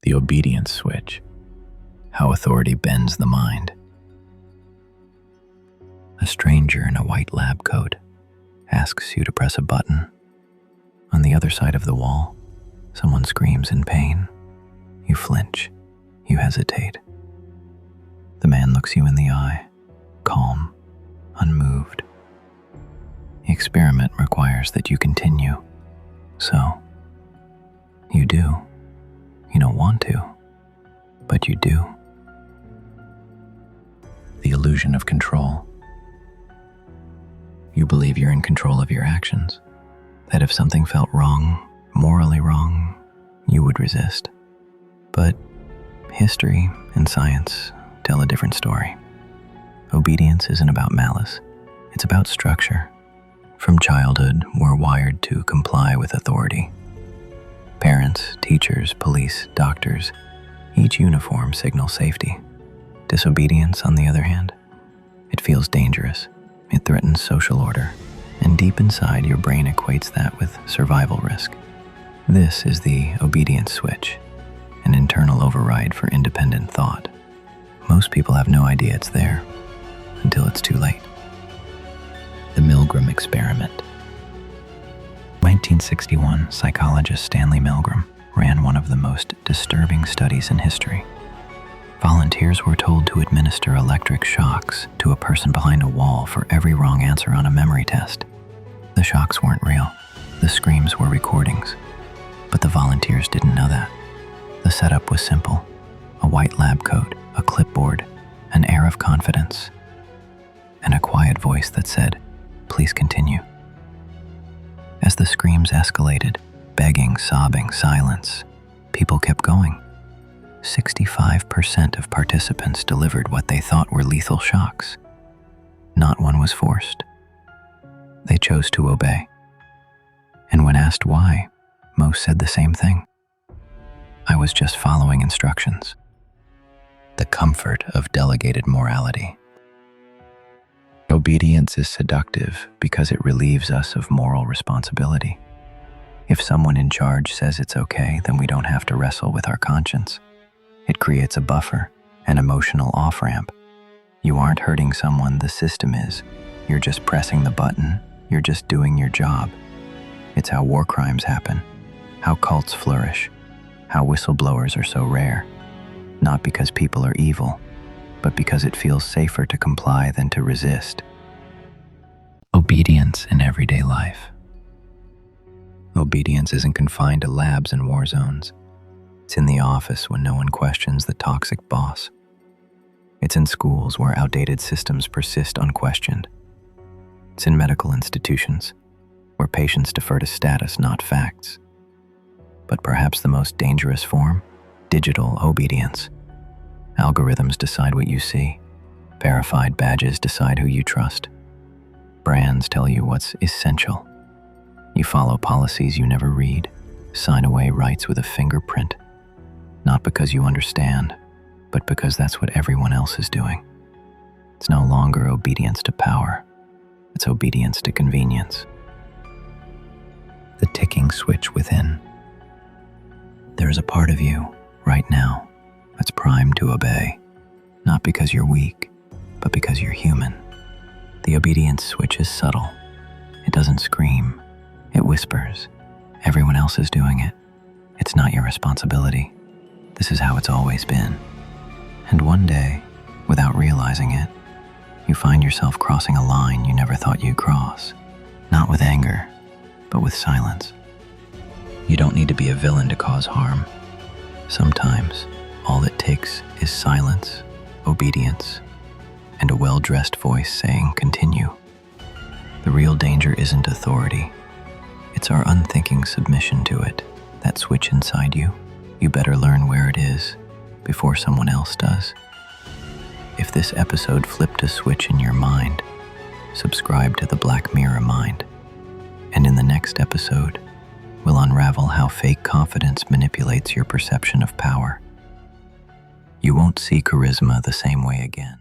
The obedience switch. How authority bends the mind. A stranger in a white lab coat asks you to press a button. On the other side of the wall, someone screams in pain. You flinch. You hesitate. The man looks you in the eye, calm, unmoved. The experiment requires that you continue. So, you do. You don't want to, but you do. The illusion of control. You believe you're in control of your actions, that if something felt wrong, morally wrong, you would resist. But history and science tell a different story. Obedience isn't about malice, it's about structure. From childhood, we're wired to comply with authority. Parents, teachers, police, doctors, each uniform signals safety. Disobedience, on the other hand, it feels dangerous. It threatens social order, and deep inside your brain equates that with survival risk. This is the obedience switch, an internal override for independent thought. Most people have no idea it's there until it's too late. The Milgram experiment. 1961, psychologist Stanley Milgram ran one of the most disturbing studies in history. Volunteers were told to administer electric shocks to a person behind a wall for every wrong answer on a memory test. The shocks weren't real. The screams were recordings. But the volunteers didn't know that. The setup was simple. A white lab coat, a clipboard, an air of confidence, and a quiet voice that said, "Please continue." As the screams escalated, begging, sobbing, silence, people kept going. 65% of participants delivered what they thought were lethal shocks. Not one was forced. They chose to obey. And when asked why, most said the same thing. "I was just following instructions." The comfort of delegated morality. Obedience is seductive because it relieves us of moral responsibility. If someone in charge says it's okay, then we don't have to wrestle with our conscience. It creates a buffer, an emotional off-ramp. You aren't hurting someone, the system is. You're just pressing the button. You're just doing your job. It's how war crimes happen, how cults flourish, how whistleblowers are so rare. Not because people are evil, but because it feels safer to comply than to resist. Obedience in everyday life. Obedience isn't confined to labs and war zones. It's in the office when no one questions the toxic boss. It's in schools where outdated systems persist unquestioned. It's in medical institutions where patients defer to status, not facts. But perhaps the most dangerous form? Digital obedience. Algorithms decide what you see. Verified badges decide who you trust. Brands tell you what's essential. You follow policies you never read, sign away rights with a fingerprint. Not because you understand, but because that's what everyone else is doing. It's no longer obedience to power. It's obedience to convenience. The ticking switch within. There is a part of you, right now, that's primed to obey. Not because you're weak, but because you're human. The obedience switch is subtle. It doesn't scream. It whispers. Everyone else is doing it. It's not your responsibility. This is how it's always been. And one day, without realizing it, you find yourself crossing a line you never thought you'd cross. Not with anger, but with silence. You don't need to be a villain to cause harm. Sometimes, all it takes is silence, obedience, and a well-dressed voice saying, "Continue." The real danger isn't authority. It's our unthinking submission to it. That switch inside you, you better learn where it is before someone else does. If this episode flipped a switch in your mind, subscribe to the Black Mirror Mind. And in the next episode, we'll unravel how fake confidence manipulates your perception of power. You won't see charisma the same way again.